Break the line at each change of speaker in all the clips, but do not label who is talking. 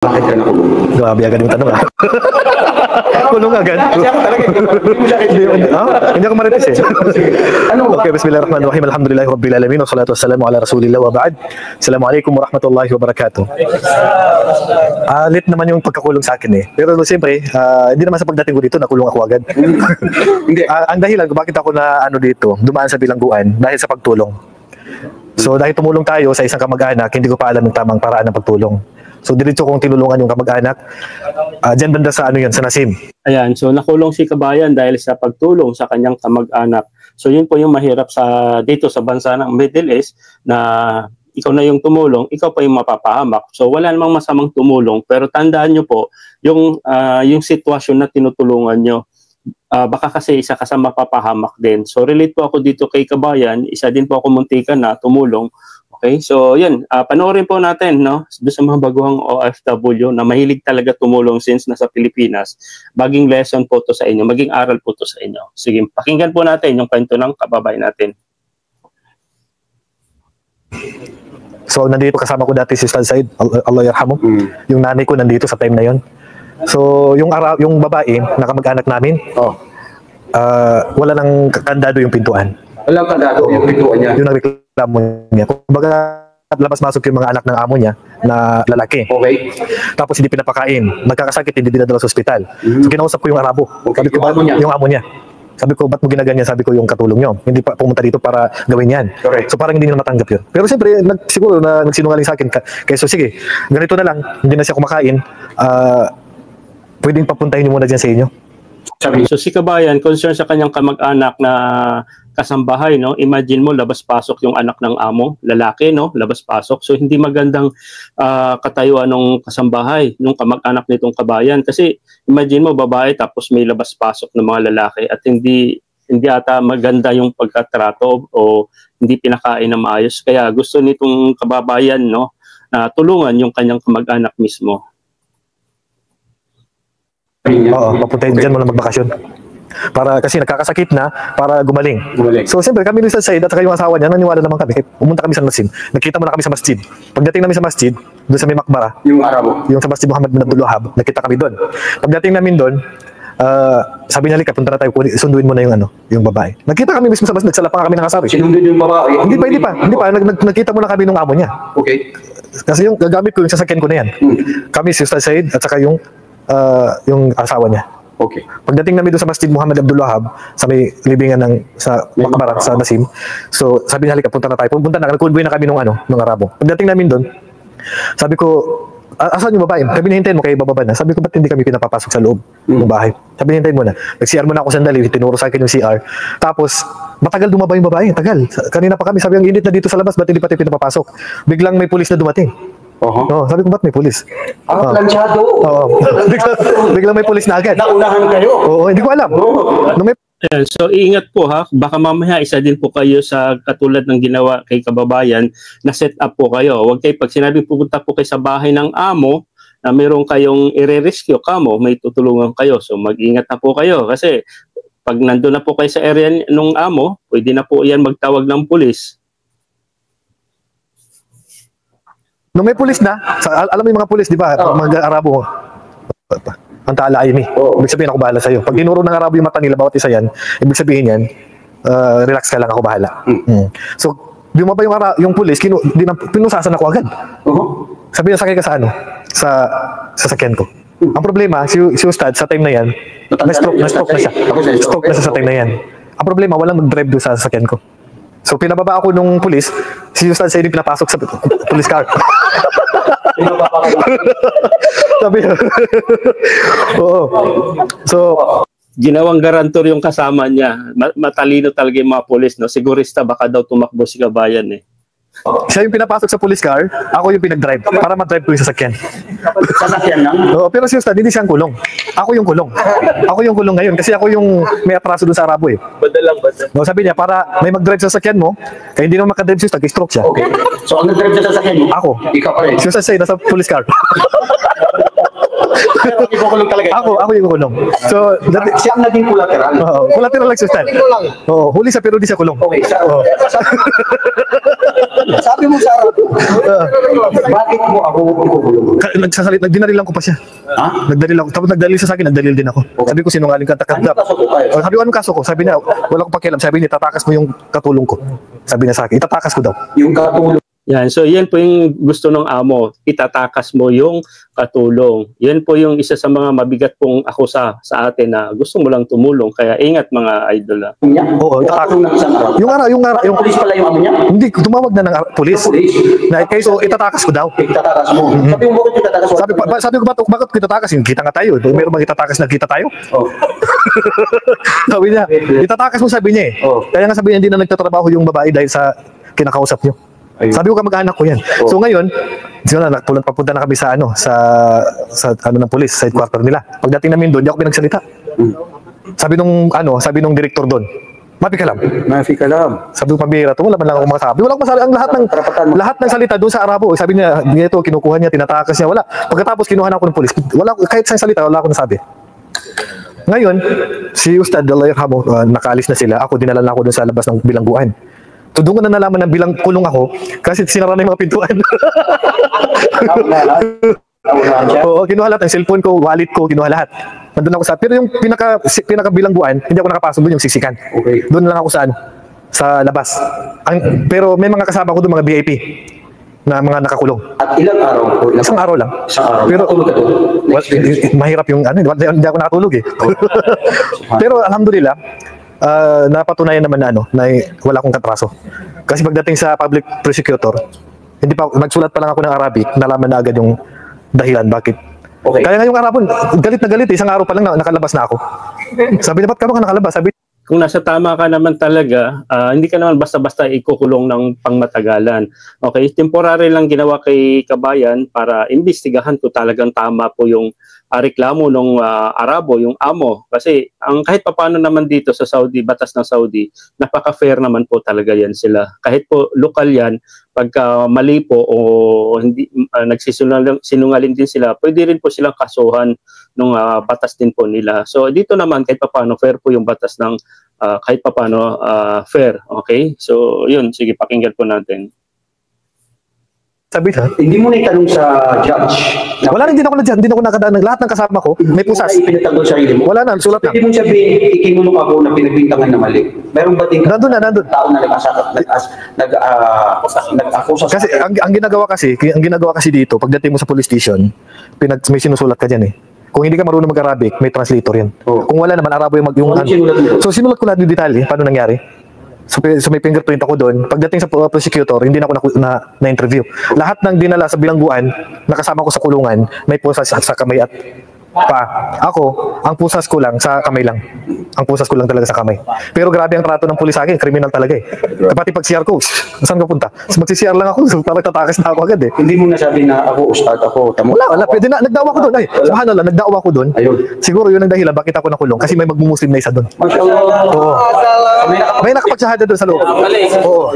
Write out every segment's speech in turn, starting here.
Bakit ka nakulong?
Grabe agad yung tanong, ah. Kulong agad.
Kasi ako talaga,
Hindi ako marites eh.
Ano ba?
Okay, bismillahirrahmanirrahim. Alhamdulillahi rabbil alamin. Wassalatu wassalamu ala rasulillah wa ba'd. Assalamualaikum warahmatullahi wabarakatuh. Lit naman yung pagkakulong sa akin eh. Pero siyempre, hindi naman sa pagdating ko dito, nakulong ako agad.
Hindi.
Ang dahilan kung bakit ako na dito, dumaan sa bilangguan, dahil sa pagtulong. So dahil tumulong tayo sa isang kamag-anak, hindi ko pa alam yung tamang paraan ng pagtulong. So diretso kong tinulungan yung kamag-anak. Diyan banda sa sa Nasim.
Ayan, so nakulong si Kabayan dahil sa pagtulong sa kanyang kamag-anak. So yun po yung mahirap dito sa bansa ng Middle East, na ikaw na yung tumulong, ikaw pa yung mapapahamak. So wala namang masamang tumulong, pero tandaan nyo po yung sitwasyon na tinutulungan nyo. Baka kasi isa ka sa mapapahamak din. So relate po ako dito kay Kabayan, isa din po ako muntikan na tumulong. Okay, so yun, panoorin po natin, no, doon sa mga baguhang OFW na mahilig talaga tumulong since nasa Pilipinas. Maging lesson po to sa inyo, maging aral po to sa inyo. Sige, pakinggan po natin yung kwento ng kababayan natin.
So nandito kasama ko dati si Ustad Said, Allah yarhamu. Yung nanay ko nandito sa time na yon. So yung babae na kamag-anak namin, wala nang kandado yung pintuan.
Walang kandado yung pintuan niya.
Yung nagreklamo niya. Kumbaga, labas-masok yung mga anak ng amo niya na lalaki.
Okay.
Tapos hindi pinapakain. Nagkakasakit, hindi dinadala sa ospital. So kinausap ko yung Arabo.
Okay.
Sabi ko,
Yung amo niya?
Yung amo niya. Sabi ko, ba't mo ginaganyan? Sabi ko, yung katulong nyo. Hindi pa pumunta dito para gawin yan.
Correct.
So parang hindi nyo matanggap yun. Pero siyempre, siguro na nagsinungaling sa akin. Kaya so sige, ganito na lang. Hindi na siya kumakain. Pwedeng papuntahin nyo muna dyan sa inyo.
So si Kabayan, concern sa kanyang kamag-anak na kasambahay, no? Imagine mo, labas-pasok yung anak ng amo, lalaki, no? Labas-pasok. So hindi magandang katayuan ng kasambahay, yung kamag-anak nitong Kabayan. Kasi imagine mo, babae tapos may labas-pasok ng mga lalaki at hindi ata maganda yung pagkatrato o hindi pinakain na maayos. Kaya gusto nitong kababayan, no, na tulungan yung kanyang kamag-anak mismo.
Oo, papuntahin dyan muna magbakasyon. Kasi nagkakasakit na, para gumaling. So siyempre kami ni Ustad Said at saka yung asawa niya, naniwala naman kami. Pumunta kami sa Nasim. Nakita muna kami sa masjid. Pagdating namin sa masjid, doon sa may makbara,
Yung Arabo.
yung sa Masjid Muhammad bin Abdul Wahhab, nakita kami doon. Pagdating namin doon, sabi niya, halika, punta na tayo, sunduin mo na yung babae. Nakita kami mismo sa masjid, nagsala pa kami ng asabi.
Sinundin yung babae?
Hindi pa. Nagkita muna kami ng amo niya.
Okay.
Kasi yung gagamit ko, yung sasakyan ko na yan. Kami si Ustad Said at saka yung asawa niya.
Okay.
Pagdating namin doon sa Masjid Muhammad Abdul Wahhab, sa may libingan sa makbara, sa Nasim, so sabi niya, halika, punta na tayo. Pumunta na, nag-convoy na kami nung Arabo. Pagdating namin doon, sabi ko, asan yung babae? Sabi niya, hintayin mo, kayo bababa na. Sabi ko, ba't hindi kami pinapapasok sa loob ng bahay? Sabi niya, hintayin mo na. Nag-CR muna ako sandali, tinuro sa akin yung CR. Tapos, matagal dumaba yung babae, tagal. Kanina pa kami, sabi, ang init na dito sa labas, ba't hindi pa tayo pinapapasok? Biglang may pulis na dumating. Sabi ko, ba't may pulis?
Planchado.
Biglang may pulis na agad.
Naunahan kayo.
Oo, hindi ko alam. Nung may
Ayan, so iingat po ha, baka mamaya isa din po kayo sa katulad ng ginawa kay Kababayan na set up po kayo. Huwag kayo, pag sinabi pupunta po kayo sa bahay ng amo na mayroon kayong i-rescue kamo, may tutulungan kayo. So mag-ingat na po kayo kasi pag nandun na po kayo sa area ng amo, pwede na po yan magtawag ng pulis.
nung may pulis na, alam mo yung mga pulis, di ba? Mga Arabo, ang taala ay mi. Ibig sabihin ako bahala sa'yo. Pag dinuro ng Arabo yung mata nila, bawat isa yan, ibig sabihin yan, relax ka lang, ako bahala. So, bumaba yung pulis, pinusasan ako agad. Sabi niya, sakay ka sa sa sasakyan ko. Ang problema, si Ustad, sa time na yan, na-stroke na siya. Stroke na siya sa time na yan. Ang problema, walang mag-drive doon sa sasakyan ko. So, pinababa ako nung pulis, si Ustad sa inyo pinapasok sa police car. Sabi niya. Oo. So,
ginawang garantor yung kasama niya. Matalino talaga yung mga pulis, no? Sigurista, baka daw tumakbo si Kabayan eh.
siya yung pinapasok sa police car, ako yung pinag-drive para ma-drive ko yung sasakyan.
Sasakyan lang?
Oo, pero si Ustad, hindi siyang kulong. Ako yung kulong. Ako yung kulong ngayon kasi ako yung may atraso dun sa Arabo eh.
Badalang.
No, sabi niya, para may mag-drive sa sasakyan mo, kaya hindi naman makadrive si Ustad, stroke siya.
Okay. So, ang nag-drive sa sasakyan mo?
Ako.
Ikaw pa rin?
Si Ustad sa'yo, nasa police car.
Pero ikukulong talaga.
Ako yung kulong. So,
Siya ang naging collateral.
collateral lang siya. Huli sa pero di siya kulong.
Okay, sabi mo sa bakit mo ako ikukulong?
Nagdinaril lang ko pa siya.
Ha?
Nagdalil ako. Tapos nagdalil siya sa akin, nagdalil din ako. Sabi ko, sinungaling ka, takadap.
Ano kaso ko tayo?
Sabi ko, anong kaso ko? Sabi niya, wala ko pakialam. Sabi niya, tatakas mo yung katulong ko. Sabi niya sa akin, itatakas ko daw.
Yung katulong.
Yan, so yan po yung gusto ng amo, itatakas mo yung katulong. Yan po yung isa sa mga mabigat pong akusa sa atin na gusto mo lang tumulong. Kaya ingat mga idol.
niya.
Oo,
Katulong ng isang araw.
Yung
Pulis pala yung ano niya?
hindi, tumawag na ng pulis.
Pulis.
Na, kaya so, itatakas ko daw.
Itatakas mo. Sabi mo bakit itatakas mo?
Sabi ko, bakit ko itatakas? Yung kita nga tayo. Meron bang itatakas na kita tayo?
Oh.
Sabi niya, itatakas mo, sabi niya eh.
Oh.
Kaya nga sabi niya, hindi na nagtatrabaho yung babae dahil sa kinakausap niyo.
Ayun.
Sabi ko, kamag-anak ko yan.
Oh.
So ngayon, papunta na kami sa ng pulis, sa headquarter nila. Pagdating namin doon, di ako pinagsalita. Sabi nung director doon, mapi ka lang.
Mafi ka lang.
Sabi ko, pambihira to, wala man lang ako masabi. Wala akong masabi. Ang lahat ng salita doon sa Arabo, sabi niya, ito, kinukuha niya, tinatakas niya, wala. Pagkatapos, kinuha na ako ng pulis. Kahit sa salita, wala akong nasabi. Ngayon, si Ustad, nakaalis na sila. Ako, dinala na ako doon sa labas ng bilangguan. Doon ko na nalaman ng bilang kulong ako kasi sinara na yung mga pintuan. Oo, kinuha lahat. Ang cellphone ko, wallet ko, kinuha lahat. Nandun ako pero yung pinaka-bilangguan, hindi ako nakapasok doon, yung siksikan.
Okay.
Doon lang ako sa labas. Pero may mga kasama ko doon, mga VIP na mga nakakulong.
At ilang araw po?
Isang araw lang.
Isang araw.
Pero
Natulog ka doon?
mahirap yung hindi ako nakatulog eh. Pero alhamdulillah, napatunayan naman na wala akong katraso. Kasi pagdating sa public prosecutor, hindi pa nagsulat pa lang ako ng Arabic, nalaman na agad yung dahilan bakit.
Okay.
Kaya ngayong arabon, galit na galit, isang araw pa lang nakalabas na ako. Sabi niya, ba't ka ba nakalabas? Sabi,
Kung nasa tama ka naman talaga, hindi ka naman basta-basta ikukulong ng pangmatagalan. Okay, temporary lang ginawa kay Kabayan para imbestigahan kung talagang tama po yung reklamo ng Arabo, yung amo. Kasi kahit papano naman dito sa Saudi, batas ng Saudi, napaka-fair naman po talaga yan sila. Kahit po lokal yan, pagka mali po o hindi nagsisinungaling din sila, pwede rin po silang kasuhan ng batas din po nila. So dito naman kahit paano fair po yung batas ng kahit paano fair. Okay? So yun, sige pakinggan po natin.
sabi niya,
Hindi mo na itanong sa judge.
wala rin, hindi ako nakadaan. Lahat ng kasama ko, may pusas.
Hindi mo na ipinatagol sarili mo.
Wala na, sulat na.
Pwede mong sabihin, ikinulong ako na pinagbintangan na mali. Meron ba din
Nandun na.
tao na nag-akusa sa
Kasi ang ginagawa kasi dito, pagdating mo sa police station, may sinusulat ka diyan eh. Kung hindi ka marunong mag-Arabic, may translator yan.
Oh.
Kung wala naman, Arabo yung
Ano sinulat mo?
So sinulat ko lahat yung detalye, paano nangyari. So may fingerprint ako doon. Pagdating sa prosecutor, hindi na ako na-interview. Lahat ng dinala sa bilangguan, nakasama ko sa kulungan, may pusas sa kamay at pa. Ako, ang pusas ko lang sa kamay lang. Ang pusas ko lang talaga sa kamay. Pero grabe ang trato ng pulis sa akin, kriminal talaga eh. Pati pag CR ko, saan ka punta? So magsi-CR lang ako, so parang tatakas na ako agad eh.
Hindi mo nasabi na ako, ustad ako, tamo.
Wala, pwede na, nagdawa ko doon. Ay, subhanallah, nagdawa ko doon.
Ayun.
Siguro yun ang dahilan bakit ako nakulong. Kasi may magmumuslim na isa doon.
Masya Allah.
Oo. May nakapagsahada doon sa loob. Oo.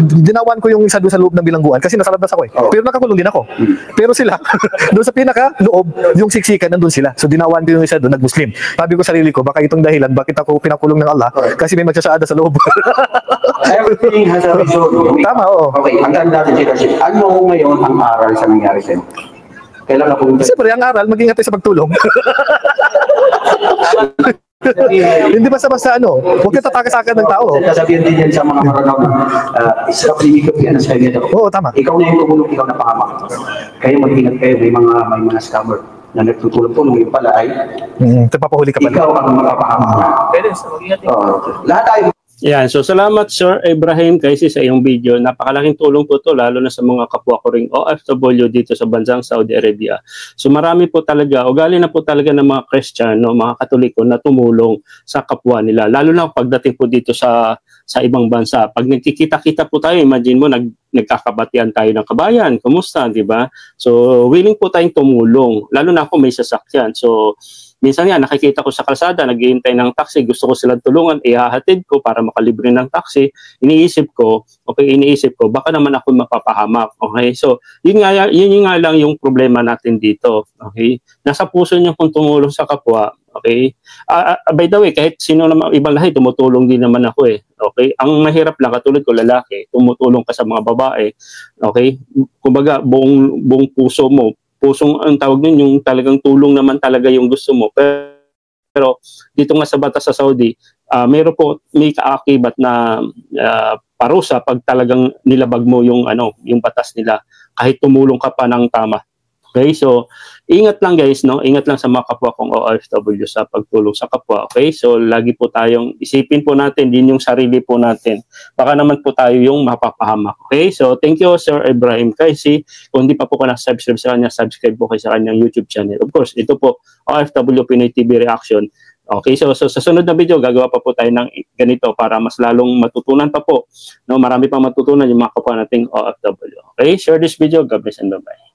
Dinawan ko yung isa doon sa loob ng bilangguan kasi nasa labas ako eh. Pero nakakulong din ako. Pero sila, doon sa pinaka-loob, yung siksikan nandun sila. So dinawan ko yung isa doon, nag-Muslim. Sabi ko sarili ko, baka itong dahilan, bakit ako pinakulong ng Allah? Kasi may magsasaada sa loob.
Everything has a reason.
Tama, oo.
Okay, hanggang natin siya kasi. Ano ngayon ang aral sa nangyari sa'yo? Kailan ako
Siyempre, ang aral, mag-ingat tayo sa pagtulong. Hindi basta-basta huwag ka tatakasakan ng tao.
Sasabihin din yan sa mga maranaw na isa primikot yan sa kanya.
Oo, tama.
Ikaw na yung tumulong, ikaw na pangamak. Kaya mag-ingat kayo, may mga scammer na nagtutulong-tulong yung pala ay
Papahuli ka pala.
ikaw ang mapapahamak. Lahat tayo.
Yan, so salamat Sir Ibrahim kasi sa iyong video. Napakalaking tulong po to lalo na sa mga kapwa ko ring OFW dito sa bansang Saudi Arabia. So marami po talaga, ugali na po talaga ng mga Kristiyano, mga Katoliko na tumulong sa kapwa nila. Lalo na pagdating po dito sa ibang bansa. Pag nagkikita-kita po tayo, imagine mo, nagkakabatian tayo ng kabayan, kumusta, di ba? So, willing po tayong tumulong, lalo na kung may sasakyan. So, minsan nga, nakikita ko sa kalsada, naghihintay ng taxi, gusto ko silang tulungan, ihahatid ko para makalibre ng taxi. Iniisip ko, baka naman ako mapapahamak. Okay? So, yun nga lang yung problema natin dito. Okay? Nasa puso niyo kung tumulong sa kapwa. Okay? By the way, kahit sino naman ibang lahi, tumutulong din naman ako eh. Okay? Ang mahirap lang, katulad ko lalaki, tumutulong ka sa mga babae. Okay? Kumbaga, buong puso mo, ang tawag nun, yung talagang tulong naman talaga yung gusto mo. Pero dito nga sa batas sa Saudi, may kaakibat na parusa pag talagang nilabag mo yung batas nila kahit tumulong ka pa ng tama. Okay? So, ingat lang guys, no? Ingat lang sa mga kapwa kong OFW sa pagtulong sa kapwa. Okay? So, lagi po tayong isipin po natin din yung sarili po natin. Baka naman po tayo yung mapapahamak. Okay? So, thank you Sir Ibrahim Kaisi. Kung hindi pa po ka na-subscribe sa kanya, subscribe po kayo sa kanyang YouTube channel. Of course, ito po, OFW Pinoy TV Reaction. Okay, so sa sunod na video, gagawa pa po tayo ng ganito para mas lalong matutunan pa po. No, marami pang matutunan yung mga kapwa nating OFW. Okay, share this video. God bless and bye-bye.